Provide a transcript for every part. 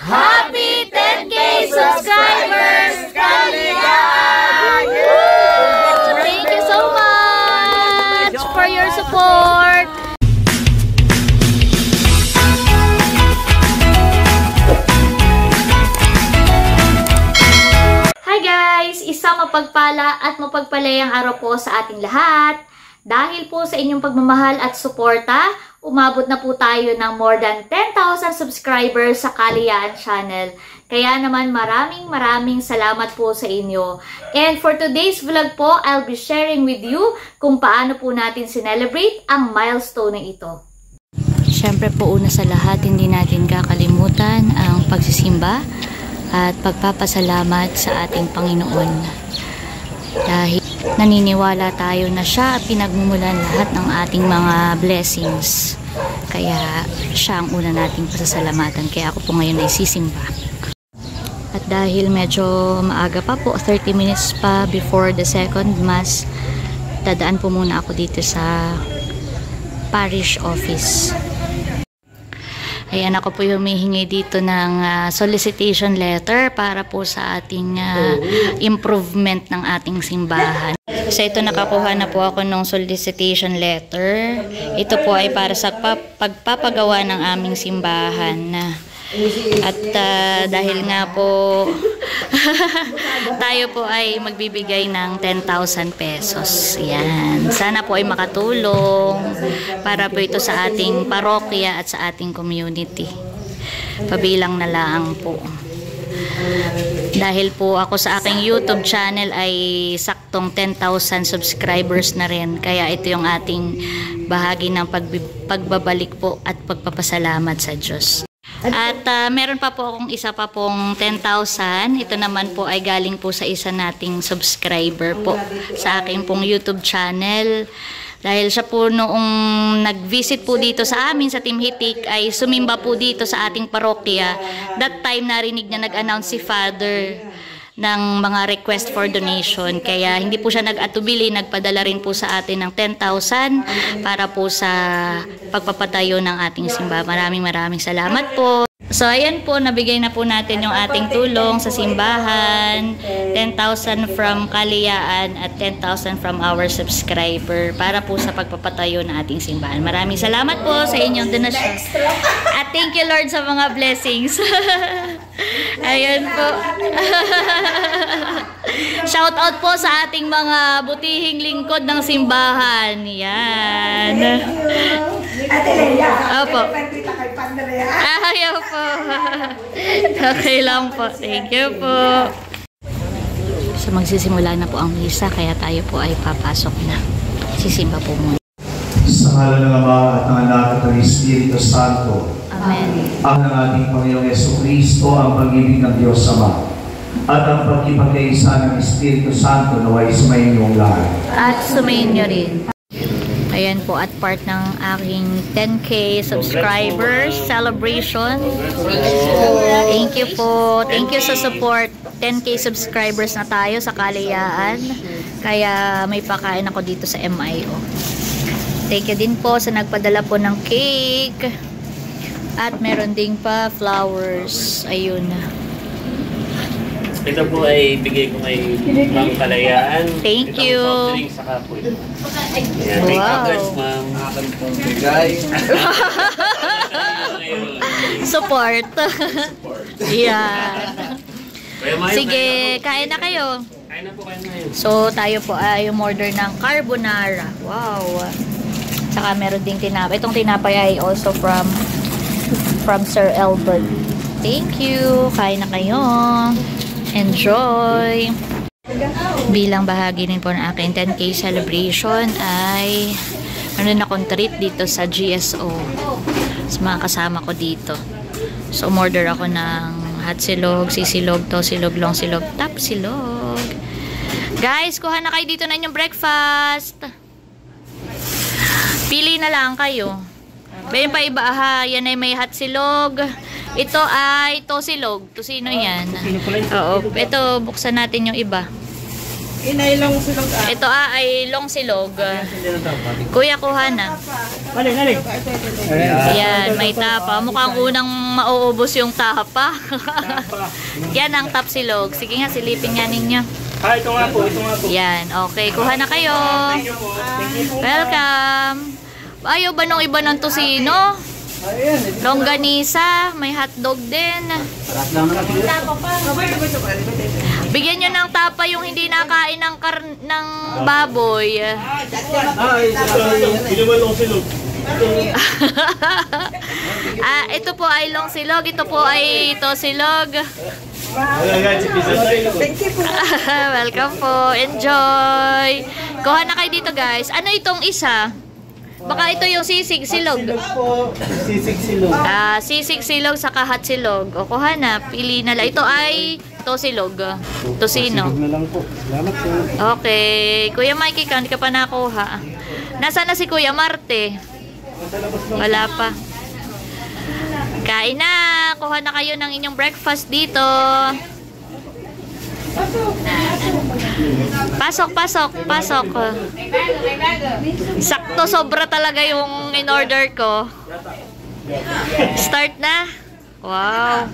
Happy 10K subscribers, Kalingaan! Thank you so much for your support. Hi guys! Isang mapagpala at mapagpalayang araw po sa ating lahat. Dahil po sa inyong pagmamahal at suporta, umabot na po tayo ng more than 10,000 subscribers sa Kalingaan channel. Kaya naman maraming salamat po sa inyo. And for today's vlog po, I'll be sharing with you kung paano po natin sinelebrate ang milestone na ito. Siyempre po una sa lahat, hindi natin kakalimutan ang pagsisimba at pagpapasalamat sa ating Panginoon. Dahil naniniwala tayo na siya pinagmumulan lahat ng ating mga blessings. Kaya siya ang una nating pasasalamatan. Kaya ako po ngayon ay sisimba. At dahil medyo maaga pa po, 30 minutes pa before the second mass, dadaan po muna ako dito sa parish office. Ayan, ako po yung humihingi dito ng solicitation letter para po sa ating improvement ng ating simbahan. So ito, nakakuha na po ako ng solicitation letter. Ito po ay para sa pagpapagawa ng aming simbahan. At dahil nga po tayo po ay magbibigay ng 10,000 pesos. Yan. Sana po ay makatulong para po ito sa ating parokya at sa ating community. Pabilang na lang po. Dahil po ako sa aking YouTube channel ay saktong 10,000 subscribers na rin. Kaya ito yung ating bahagi ng pagbabalik po at pagpapasalamat sa Diyos. At meron pa po akong isa pa pong 10,000. Ito naman po ay galing po sa isa nating subscriber po sa aking pong YouTube channel. Dahil siya po noong nag-visit po dito sa amin sa Timhitik ay sumimba po dito sa ating parokya. That time narinig niya nag-announce si Father ng mga request for donation. Kaya hindi po siya nag-atubili, nagpadala rin po sa atin ng 10,000 para po sa pagpapatayo ng ating simbahan. Maraming salamat po. So ayan po, nabigay na po natin yung ating tulong sa simbahan. 10,000 from Kalingaan at 10,000 from our subscriber para po sa pagpapatayo ng ating simbahan. Maraming salamat po sa inyong donasyon. At thank you Lord sa mga blessings. Ayan po. Shout out po sa ating mga butihing lingkod ng simbahan. Yan. Ate Leia. Opo. Ayaw po. Okay lang po. Thank you po. So magsisimula na po ang misa, kaya tayo po ay papasok na. Sisimba po muna. Sa ngalan ng Ama at ng Anak at ng Espiritu Santo. Amen. Ang ng ating Panginoong Jesucristo, ang pag-ibig ng Diyos Ama, at ang pagkipagkaisa ng Espiritu Santo naway sumayin lahat. At sumayin nyo rin. Ayan po, at part ng aking 10K subscribers celebration. Thank you po. Thank you sa support. 10K subscribers na tayo sa Kalingaan. Kaya may pakain ako dito sa MIO. Thank you din po sa nagpadala po ng cake. At meron ding pa flowers. Ayun. Ito po ay bigay ko kay Ma'am Kalingaan. Thank you. Itong soft drinks sa kapoy. Ayan, thank you guys, Ma'am. Akan pong bigay. Support. Yeah. Sige, kain na kayo. Kain na po kayo ngayon. So, tayo po ay umorder ng carbonara. Wow. Tsaka meron ding tinapay. Itong tinapay ay also from Sir Elbert. Thank you. Kain na kayo. Enjoy! Bilang bahagi rin po ng aking 10K celebration ay meron akong treat dito sa GSO sa mga kasama ko dito. So, umorder ako ng hot silog, sisilog, tosilog, long silog, tap silog. Guys, kuha na kayo dito na inyong breakfast. Pili na lang kayo. Bayan pa iba, yan ay may hot silog. Ito ay tosilog. Tosino yan. Oo. Ito, buksan natin yung iba. Inailong silog Ito ay long silog. Kuya, kuha na. Nali. Ayan, may tapa. Mukhang unang mauubos yung tapa. Yan ang tapsilog. Sige nga, silipin nga ninyo. Ito nga po. Yan, okay. Kuha na kayo. Welcome. Ayaw ba nung iba ng tosino? Longganisa, may hotdog din. Bigyan nyo ng tapa yung hindi nakain ng baboy. Ito po ay long silog. Ito po ay tosilog. Welcome po. Enjoy. Kuha na kayo dito, guys. Ano itong isa? Baka ito yung sisig silog. Sisig silog. Sisig silog sa kahat silog. O kuha na, pili na lang. Ito ay tosilog. Tosino. Silog na lang po. Salamat po. Okay. Kuya Mikey, hindi ka pa nakuha. Nasaan na si Kuya Marte? Wala pa. Kain na. Kuha na kayo ng inyong breakfast dito. Pasok. Sakto, sobra talaga yung in-order ko. Start na. Wow.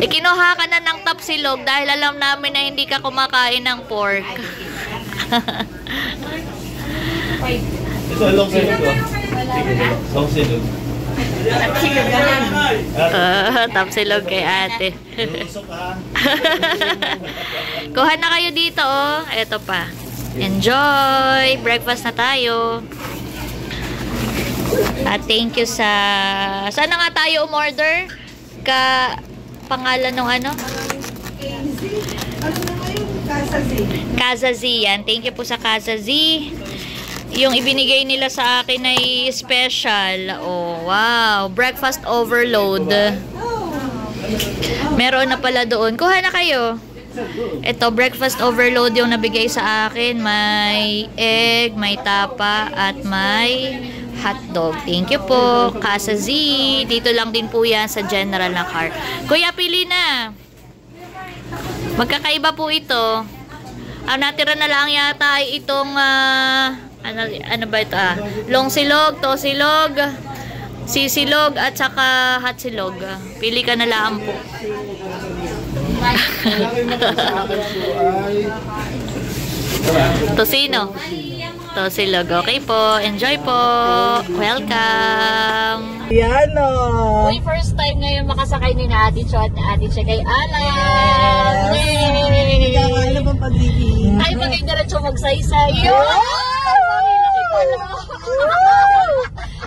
Ikinuha ka na ng tapsilog dahil alam namin na hindi ka kumakain ng pork. Ito, long silog ko. Long silog. Tapsilog kay ate. Kuha na kayo dito, oh. Ito pa. Enjoy! Breakfast na tayo. At thank you sa... Saan na nga tayo umorder? Pangalan ng ano? Casa Z. Yan. Thank you po sa Casa Z. Yung ibinigay nila sa akin ay special. Oh, wow. Breakfast overload. Meron na pala doon. Kuha na kayo. Ito, breakfast overload yung nabigay sa akin. May egg, may tapa, at may hotdog. Thank you po. Casa Z. Dito lang din po yan sa General na car. Kuya, pili na. Magkakaiba po ito. Ang natira na lang yata ay itong... ano ba ito? Long silog, tosilog, sisilog, at saka hot silog. Pili ka na lang po. Tosino. Tosilog. Okay po. Enjoy po. Welcome. Yan o. Uy, first time ngayon makasakay ni Ate Cho at Ate Che kay Alan. Yay! Ano bang pagiging? Ay, magay-diretso magsaysay.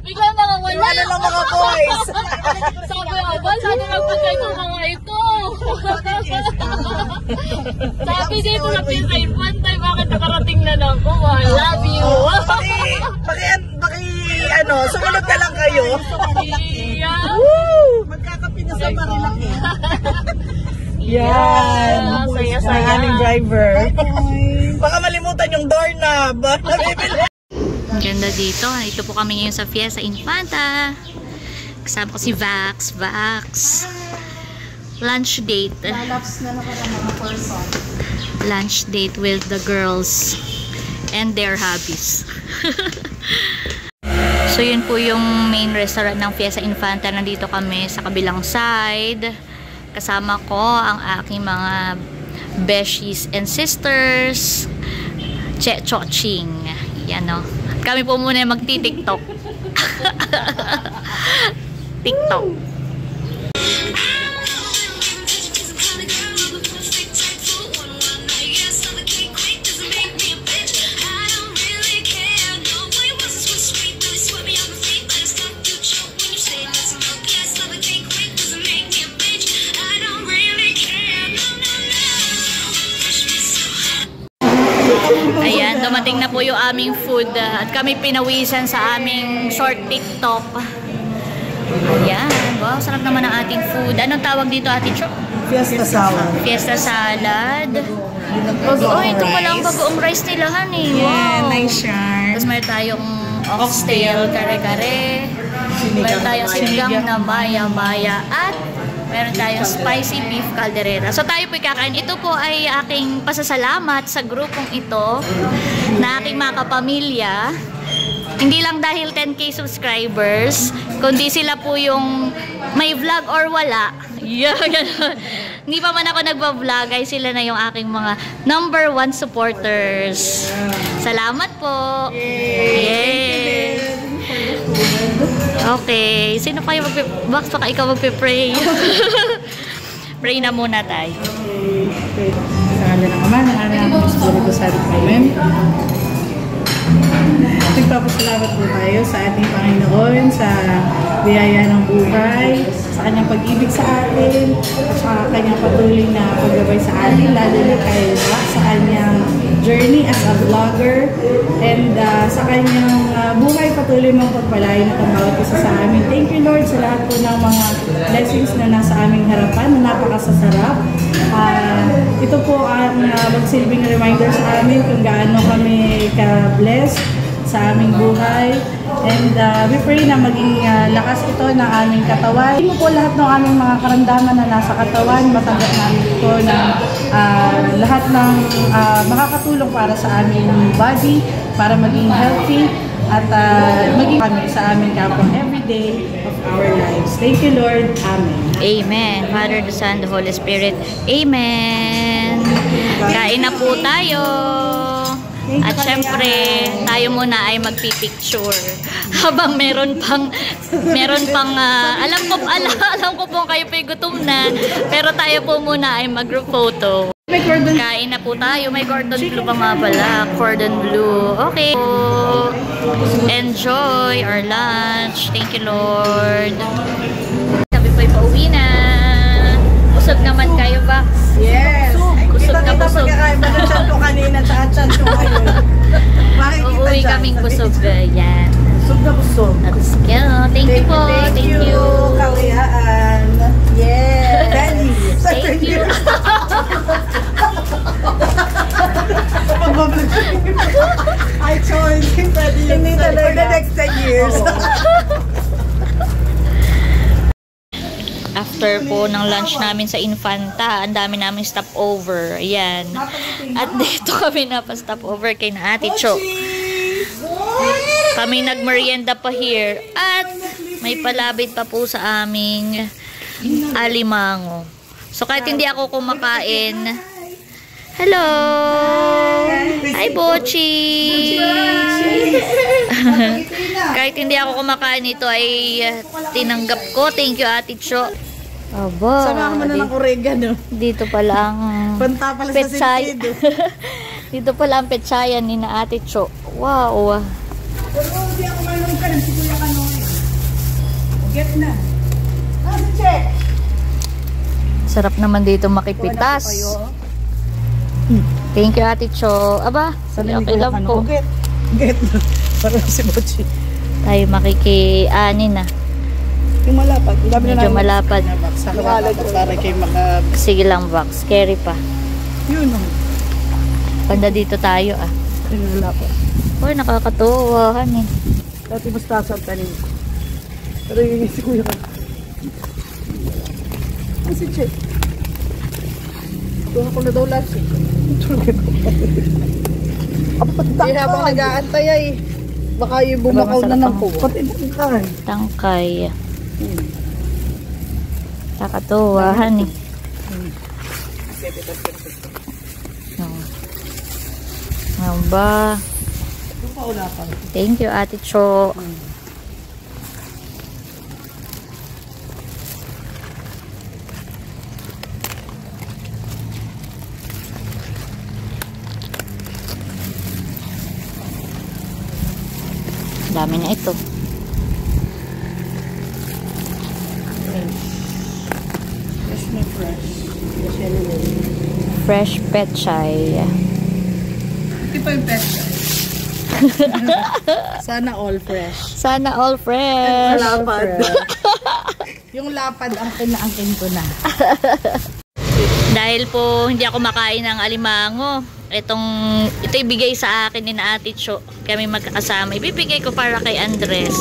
Bigla mga wala. Wala lang mga boys. Sabi nga ba, sana magpagay ko mga ito. Sabi dito sa Pinay Pantay, bakit nakarating na lang ko? I love you. Sumunod na lang kayo. Magkakapinasa Marilaki. Yan. Saya-saya. Aming driver. Baka malimutan yung doorknob. Ang ganda dito. Ito po kami ngayon sa Fiesta Infanta. Kasama ko si Vax. Lunch date. Lunch date with the girls and their hobbies. So yun po yung main restaurant ng Fiesta Infanta. Nandito kami sa kabilang side. Kasama ko ang aking mga beshies and sisters. Che Choching. Yan o. Kami po muna magti-tiktok. TikTok. Ayan, dumating na po yung aming food at kami pinawisan sa aming short TikTok. Ayan, wow, sarap naman ang ating food. Anong tawag dito, Ate Cho? Fiesta salad. Fiesta salad. Oh, ito pala ang bagoong rice nila, honey. Wow. Nice yarn. Tapos may tayong oxtail, kare-kare. May tayong sinigang na maya-maya at Meron tayong spicy beef caldereta. So tayo po kakain. Ito po ay aking pasasalamat sa grupong ito na aking mga kapamilya. Hindi lang dahil 10K subscribers, kundi sila po yung may vlog or wala. Yeah, hindi pa man ako nagba-vlog, ay sila na yung aking mga #1 supporters. Salamat po. Yay! Okay, sino kayo Box, baka ikaw magpe-pray. Pray na muna tayo. Sa ngalan ng Ama, ng Anak, ng Espiritu Santo. Amen. Nagpapasalamat po tayo sa ating Panginoon, sa biyaya ng buhay, sa kanyang pag-ibig sa atin, sa kanyang patuloy na paggabay sa atin, lalo na kay Rock, sa kanyang journey as a vlogger, and sa kanyang buhay patuloy mong pagpalain at ang bawat isa sa amin. Thank you, Lord, sa lahat po ng mga blessings na nasa aming harapan, na napakasasarap. Ito po ang magsilbing reminder sa amin kung gaano kami ka-blessed sa aming buhay. And we pray na maging lakas ito ng aming katawan. Hindi mo po lahat ng aming mga karamdaman na nasa katawan. Matanggap namin ito na lahat ng makakatulong para sa aming body, para maging healthy, at maging kami sa aming kapwa every day of our lives. Thank you, Lord. Amen. Amen. Father, the Son, the Holy Spirit. Amen. Kain na po tayo. At syempre, tayo muna ay magpipicture. Habang meron pang alam ko po kayo pa gutom na, pero tayo po muna ay mag-group photo. Kain na po tayo. May cordon bleu pa nga pala. Cordon bleu. Okay. Enjoy our lunch. Thank you, Lord. Sabi po pauwi na. Busog naman kayo ba? Yes. Busog na busog. Pagkakain ba na chan ko kanina at chan ko ngayon? Uuwi kaming busog. Yan. Busog na busog. Let's go. Thank you po. Thank you. Kawiyaan. Yeah. Benny. Thank you. I told you, pwede yun. Hindi talaga. For the next 10 years. After po ng lunch namin sa Infanta, ang dami namin stopover. Ayan. At dito kami napa-stopover kay na Ate Cho. Kami nagmerienda pa here. At may palabit pa po sa aming alimango. So kahit hindi ako kumakain, hello! Hi, Bochi! Kahit hindi ako kumakain ito ay tinanggap ko. Thank you, Ate Cho. Aba, Sama mo na ng oregano. dito pala ang Banta pala sa petsay. sentido. Dito pala ang petsayan ni na Ate Cho. Wow! Pero hindi ako manong ka rin. Si Kuya Kanoy. Get na. Si Check. Sarap naman dito makipitas. Thank you, Ate Cho. Aba, okay lang po. Get na. Parang si Bochi. Tayo makiki-ani na. Yung malapad. Medyo malapad. Sa kawalag para kayo maka... Sige lang, box. Scary pa. Yun o. Banda dito tayo, ah. Yung malapad. Uy, nakakatuwa, honey. Dati mas taas ang tanim ko. Pero yun si Kuya Kanoy. Si Check. Tuha ko na daw lahat siya. Hindi habang nag-aantay ay baka yung bumakaw na ng po. Pati tangkay. Tangkay. Nakakatuwa, honey. Ano ba? Thank you, Ate Cho. Dami na ito. Fresh na fresh. Fresh petchay. Hindi pa yung petchay. Sana all fresh. Sana all fresh. Lapad. Yung lapad ang kinaangkin ko na. Dahil po hindi ako makain ng alimango, ito ibigay sa akin ni na Ate Cho. Kami magkakasama. Ibibigay ko para kay Andres.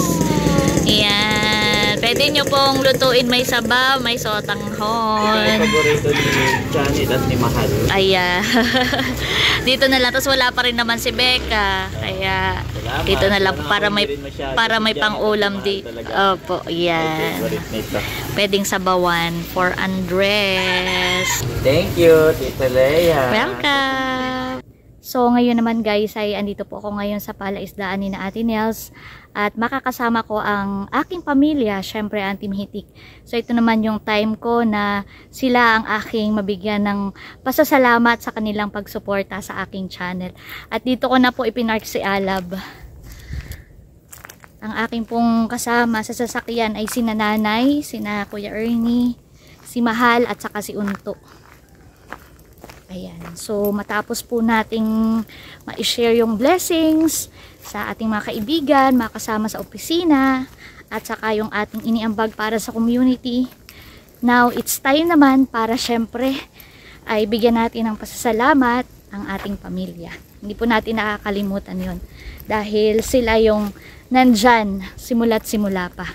Ayan. Pwede nyo pong lutuin, may sabaw, may sotanghon. Paborito ni Janet at ni Mahal. Ayan. Dito na lang. Tapos wala pa rin naman si Becca. Kaya dito na lang para may pang-ulam di. Opo, yan. Pwedeng sabawan for Andres. Thank you, Tita Leia. Welcome! So, ngayon naman guys, ay andito po ako ngayon sa palaisdaan ni na Ate Nels. At makakasama ko ang aking pamilya, syempre ang Team Hitik. So, ito naman yung time ko na sila ang aking mabigyan ng pasasalamat sa kanilang pagsuporta sa aking channel. At dito ko na po ipinark si Alab. Ang aking pong kasama sa sasakyan ay sina Nanay, sina Kuya Ernie, si Mahal at saka si Unto. Ayan. So, matapos po nating ma-share yung blessings sa ating mga kaibigan, mga kasama sa opisina, at saka yung ating iniambag para sa community. Now, it's time naman para syempre ay bigyan natin ng pasasalamat ang ating pamilya. Hindi po natin nakakalimutan yon dahil sila yung nandyan simula't simula pa.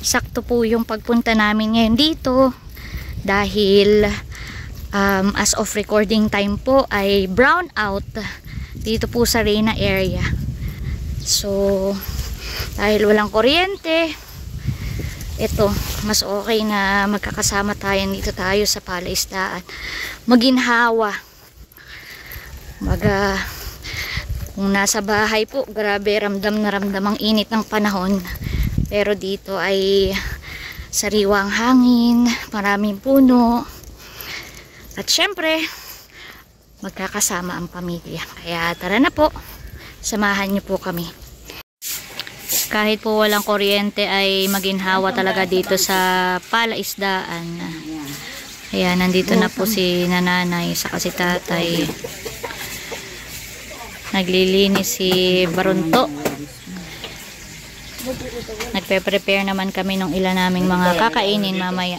Sakto po yung pagpunta namin ngayon dito dahil as of recording time po ay brown out dito po sa Reyna area. So dahil walang kuryente, ito mas okay na magkakasama tayo dito tayo sa palaisdaan, maginhawa. Kung nasa bahay po, grabe ramdam na ramdam ang init ng panahon. Pero dito ay sariwang hangin, maraming puno. At syempre, magkakasama ang pamilya. Kaya tara na po, samahan niyo po kami. Kahit po walang kuryente ay maginhawa talaga dito sa palaisdaan. Ayan, nandito na po si nanay saka si tatay. Naglilinis si Barunto. Nagpe-prepare naman kami ng ilan naming mga kakainin mamaya.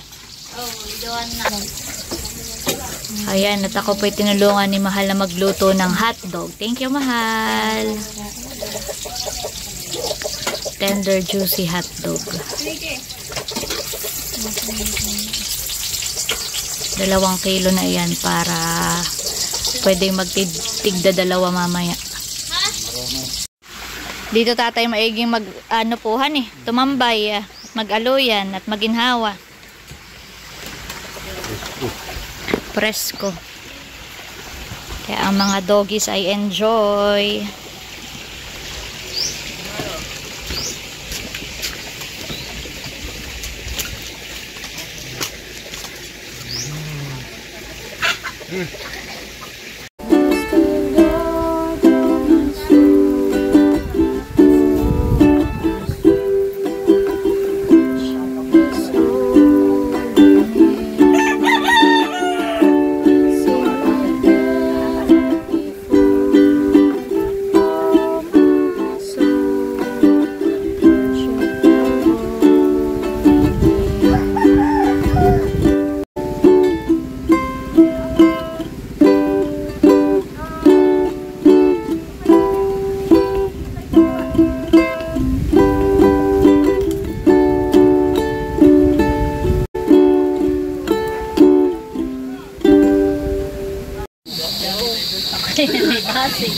Ayan, at ako po'y tinulungan ni Mahal na magluto ng hotdog. Thank you, Mahal. Tender, juicy hotdog. 2 kilo na yan para pwedeng magtigda 2 mamaya. Dito tatay maiging tumambay, mag-aloyan at maginhawa. Presko. Kaya ang mga doggies ay enjoy.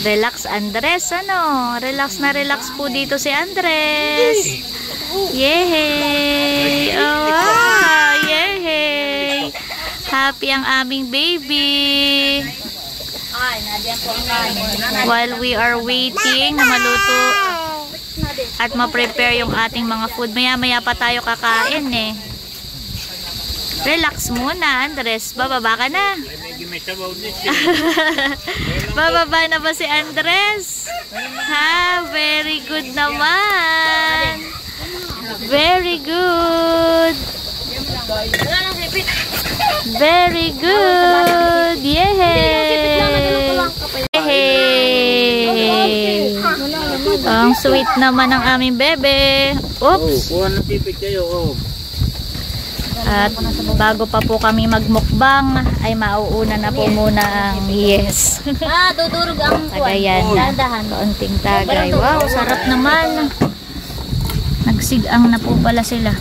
Relax Andres, ano? Relax na relax po dito si Andres. Yehey! Oh, wow! Yehey! Happy ang aming baby. While we are waiting na maluto at ma-prepare yung ating mga food. Maya-maya pa tayo kakain eh. Relax muna, Andres. Bababa ka na. Bababa na ba si Andres? Ha? Very good naman. Very good. Very good. Yehey. Yehey. Ang sweet naman ng aming bebe. Oops. Kuha ng pipig kayo. At bago pa po kami magmukbang, ay mauuna na po muna ang yes. Dudurog ang Tagayan na. Kaunting tagay. Wow, sarap naman. Nagsigang na po pala sila.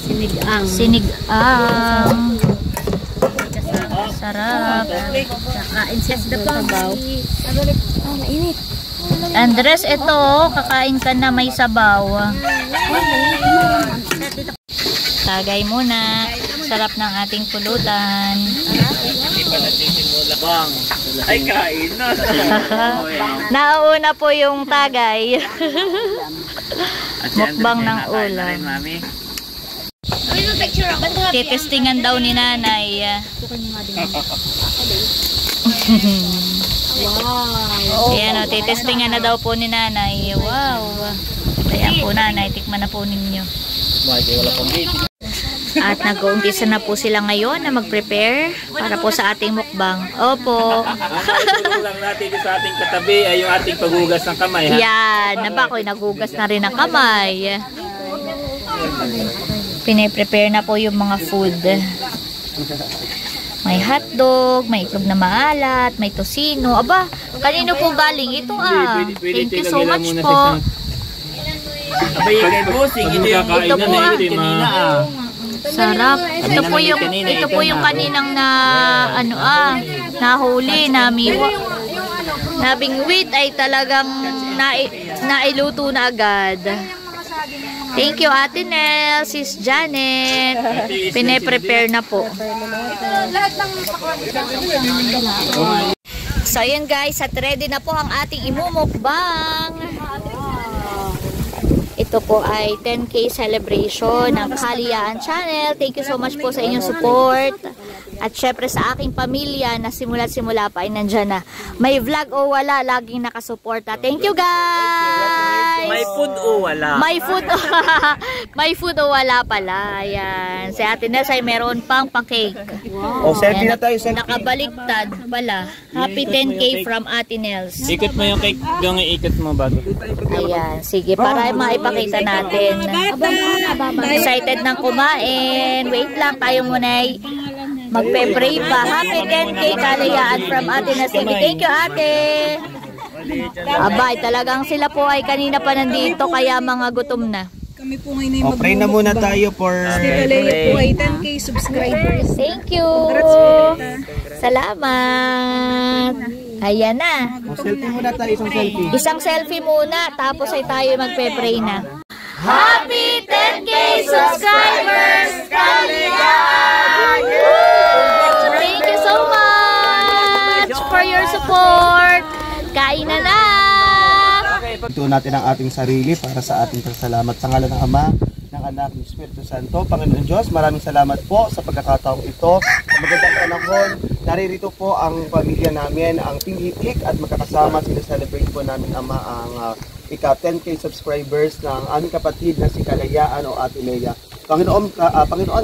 Sinigang. Sinigang. Sarap. Kakain siya sa sabaw. Mainit. Andres, ito, kakain ka na may sabaw. Tagay muna. Sarap ng ating pulutan. Ay, kain na. Nauna po yung tagay. Mukbang ng ulam. Titestingan daw ni nanay. Wow. Ayan o, titestingan na daw po ni nanay. Wow. Ayan po nanay, tikman na po ninyo. At nag-uumpisa na po sila ngayon na mag-prepare para po sa ating mukbang. Opo. Tulong lang natin sa ating katabi ay yung ating paghugas ng kamay. Ha? Yan, nabakoy, nagugas na rin ang kamay. Pine-prepare na po yung mga food. May hotdog, may itlog na maalat, may tosino. Aba, kanino po galing? Ito Thank you so much po. Abay, kay Bossing, Ito po kanina sarap. Ito po yung kaninang nahuli, nabingwit ay talagang nailuto na agad. Thank you Ate Nel, Sis Janet. Pine-prepare na po. So yun guys, at ready na po ang ating imumukbang. Ito po ay 10K celebration ng Kaliyaan Channel. Thank you so much po sa inyong support. At syempre sa aking pamilya na simula-simula pa ay nandyan na. May vlog o wala, laging nakasuporta. Thank you guys! May food o wala? May food may food o wala pala. Ayan. Si Ate Nels ay meron pang cake. Wow. Selfie na tayo, selfie. Nakabaliktad pala. Happy 10K from Ate Nels. Ikot mo yung cake, yung ikot mo bago. Ayan. Sige, para maipakita natin. Excited nang kumain. Wait lang, tayo muna ay magpe-pray pa. Happy 10K Kaliyaan from Ate Nels. Thank you Ate. Abay, talagang sila po ay kanina pa nandito kaya mga gutom na. Kami po ngayon ay Pray na muna tayo for Kaliyaan po ay 10K subscribers. Thank you. Salamat. Ayan na. selfie muna tayo, isang selfie. Isang selfie muna, tapos ay tayo magpe-pray na. Happy 10K subscribers, Kaliyaan! Thank you so much for your support. Kain na na! Ito natin ang ating sarili para sa ating pagsalamat sa ngalan ng Ama, ng Anak, ng Espiritu Santo. Panginoon Diyos, maraming salamat po sa pagkakataong ito. Sa magandang panahon, naririto po ang pamilya namin, ang Team Hitik, at magkakasama sineselebrate po namin Ama ang ika-10K subscribers ng aming kapatid na si Kaliyaan o Ate Lea. Panginoon,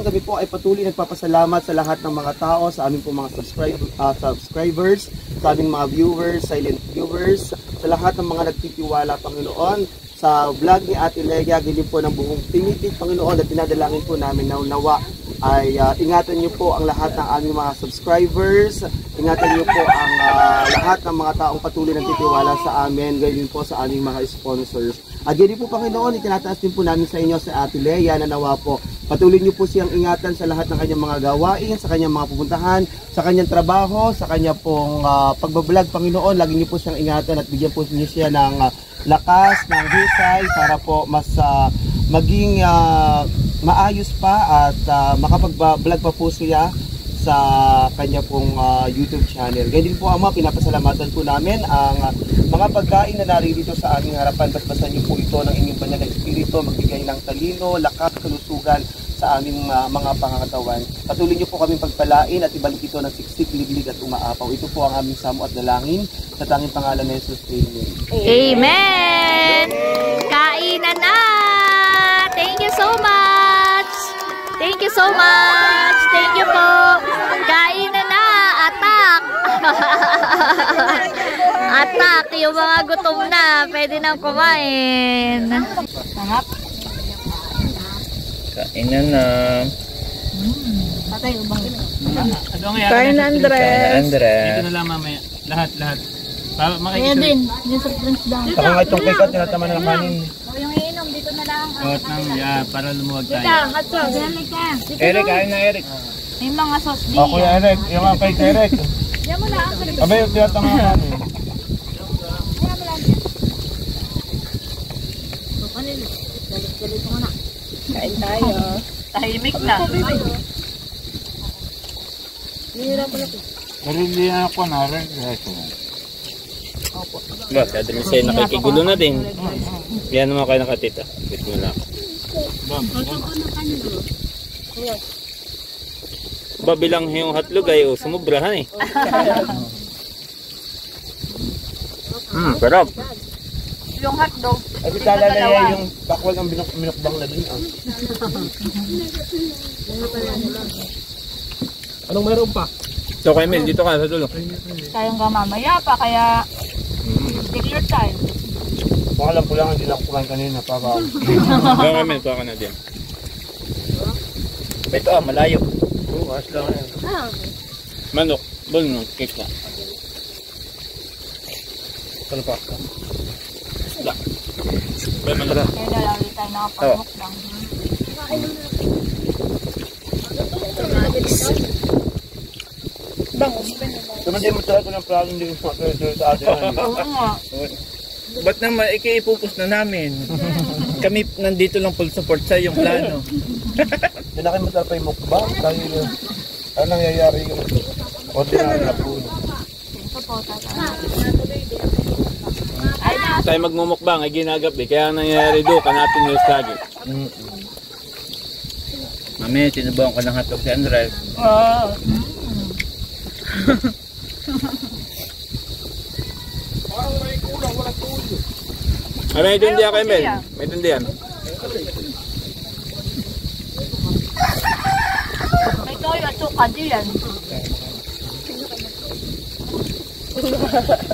kami po ay patuloy nagpapasalamat sa lahat ng mga tao, sa aming po mga subscribers, sa aming mga viewers, silent viewers, sa lahat ng mga nagtitiwala, Panginoon, sa vlog ni Ate Lea, ganyan po ng buong tinitig, Panginoon, at dinadalangin po namin na nawa ay ingatan niyo po ang lahat ng aming mga subscribers, ingatan niyo po ang lahat ng mga taong patuloy nagtitiwala sa amin, ganyan po sa aming mga sponsors. At ganyan po, Panginoon, itinataas din po namin sa inyo sa Ate Lea na nawa po patuloy niyo po siyang ingatan sa lahat ng kanyang mga gawain, sa kanyang mga pupuntahan, sa kanyang trabaho, sa kanyang pong pagbablog, Panginoon. Lagi niyo po siyang ingatan at bigyan po niyo siya ng lakas, ng husay para po mas maging maayos pa at makapag-vlog pa po siya sa kanya pong YouTube channel. Ganyan din po, Ama, pinapasalamatan po namin ang mga pagkain na naririto sa aming harapan. Basbasan niyo po ito ng inyong banal na espiritu, magbigay ng talino, lakas, kalusugan sa aming mga pangangatawan. Patuloy niyo po kaming pagpalain at ibalik ito ng siksik, liglig at umaapaw. Ito po ang aming samo at dalangin sa tanging pangalan ni Jesus. Amen. Amen! Kainan na! Thank you so much! Thank you so much! Thank you po! Kainan na! Atak! Atak! Yung mga gutom na, pwede nang kumain. Kainan na. Matay, ubang. Kain Andres. Dito na lang mamaya. Lahat. Para Kaya makikita. din, yung soft drinks daw. Saka nga itong cake at tinatama na ng kanin. O yung iinom, dito na lang. Suot ng para lumuwag tayo. Hot sauce. Dali ka. Eric, ayun na Eric. May mga sauce din. O Kuya Eric, yung mga cake Eric. Yan mo na ang kalit. Abay, yung tinatama ng kanin. Galit mo na. Kain tayo. Tahimik na. Hindi ako na rin. Ba, sa dami sa'yo nakikigulo na din. Yan naman kayo nakatita. Wait mo lang. Ba, bilang yung hotdog ay sumubrahan eh. Sarap. Yung hotdog. Ay, bitala na yan yung bakwal ang minukbang na din. Anong meron pa? So, kay Mel, dito ka sa dulo. Tayong mamaya pa, kaya take your time. Kung alam ko lang, hindi na ako kumain kanina. Para... Kaya kay Mel, ka na din. Ito malayo. Oo, as lang yan. Manok, bulno, cake na. Ano pa? Isda. Ba, manok. Kaya lalawin tayo nakapagmukbang. Naman din mo talaga ng plano din sa atin. Oo nga. Ba't naman, ikiipupos na namin? Kami nandito lang full support sa yung plano. Pinaki mo talaga yung mukbang. Dahil ano nangyayari yung ordinary na po. Tayo magmumukbang ay ginagabi. Kaya ang nangyayari doon, kanapin news lagi. Mami, sinubukan ko ng hotdog si Andres. Wow. Ay, may dundiyan kay Mel. May dundiyan. May toyo at suka diyan.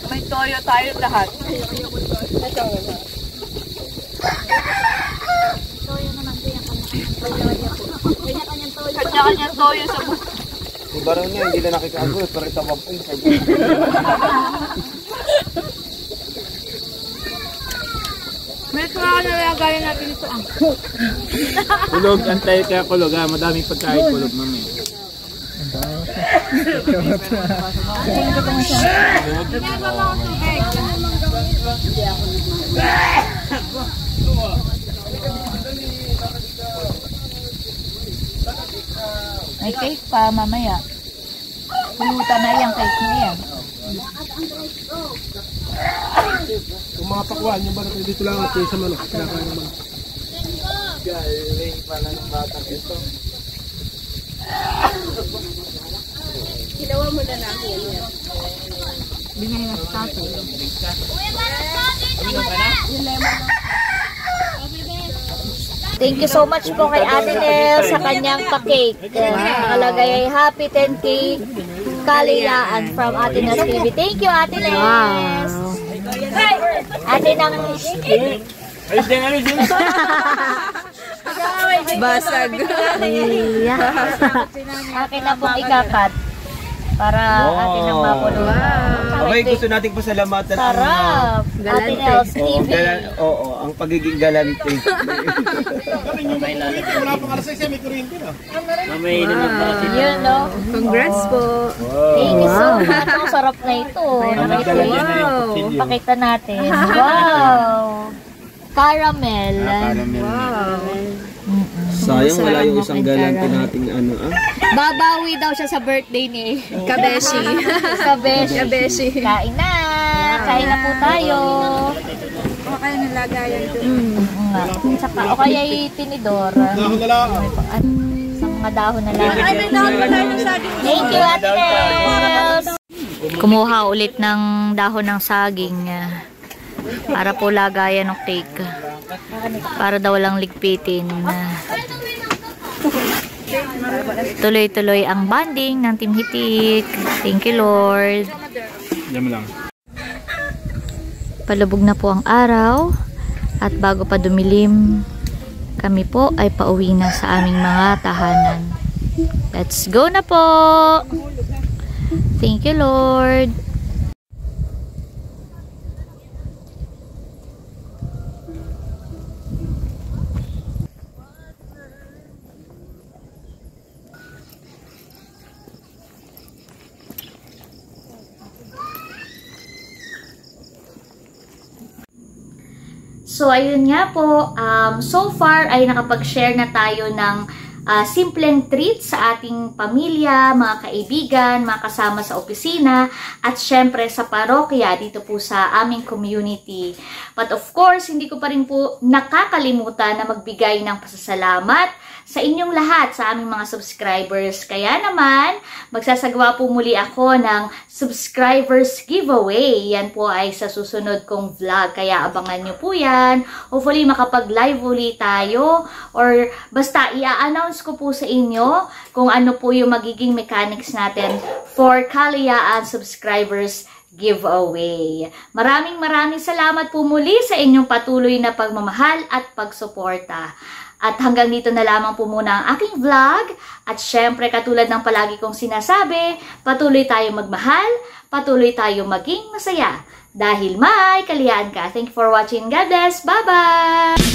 May toyo tayo lahat. Toyo naman diyan. Kanya-kanyang toyo sa buhay. Si Baron niya, hindi na nakikagulat. Pero itawag po yung May kuha na lang gaya natin ito ang. Kulog, antay kaya kulog ha. Madaming pagkain kulog, mami. May cake pa mamaya. Pulutan na yung cake na yan. Kung mga pakwan, yung Baron dito lang at sa manok. Kinakain naman. Galing pala ng batang ito. Ginawa mo na namin yan. Bigyan na sa tatay. Thank you so much po kay Ate Nel sa kanyang pa-cake. Nakalagay ay Happy 10K Kalayaan from Ate Nel TV. Thank you, Ate Nel. Ate ng Basag. akin na pong ikakat para atin ang mapulutan. Okay, gusto nating pasalamatan ang... Sarap. Ate Nels TV. Oo, ang pagiging galante. Mamay naman pa kasi. Yun, no? Congrats po. Thank you so much. Ang sarap na ito. Wow. Pakita natin. Wow. Caramel. Sayang, wala yung isang galante nating ano Babawi daw siya sa birthday ni Kabeshi. Kabeshi. Kabeshi. Kain na. Kain na po tayo. O kayo nilagayan ito. Saka, o kaya tinidor. Dahon na lang. Sa mga dahon na lang. Ay, may dahon pa tayo ng saging. Thank you, Ate Nels. Kumuha ulit ng dahon ng saging para po lagayan ng cake. Para daw lang ligpitin. Tuloy-tuloy ang bonding ng Team Hitik. Thank you, Lord. Diyan lang. Palubog na po ang araw at bago pa dumilim, kami po ay pauwi na sa aming mga tahanan. Let's go na po. Thank you, Lord. So, ayun nga po, so far ay nakapag-share na tayo ng simpleng treat sa ating pamilya, mga kaibigan, mga kasama sa opisina, at syempre sa parokya dito po sa aming community. But of course, hindi ko pa rin po nakakalimutan na magbigay ng pasasalamat sa inyong lahat, sa aming mga subscribers. Kaya naman, magsasagawa po muli ako ng subscribers giveaway. Yan po ay sa susunod kong vlog. Kaya abangan nyo po yan. Hopefully, makapag-live ulit tayo. Or basta, i-announce ko po sa inyo kung ano po yung magiging mechanics natin for Kalayaan subscribers giveaway. Maraming salamat po muli sa inyong patuloy na pagmamahal at pagsuporta. At hanggang dito na lamang po muna ang aking vlog. At syempre, katulad ng palagi kong sinasabi, patuloy tayong magmahal, patuloy tayong maging masaya. Dahil may kalayaan ka. Thank you for watching. God bless. Bye-bye!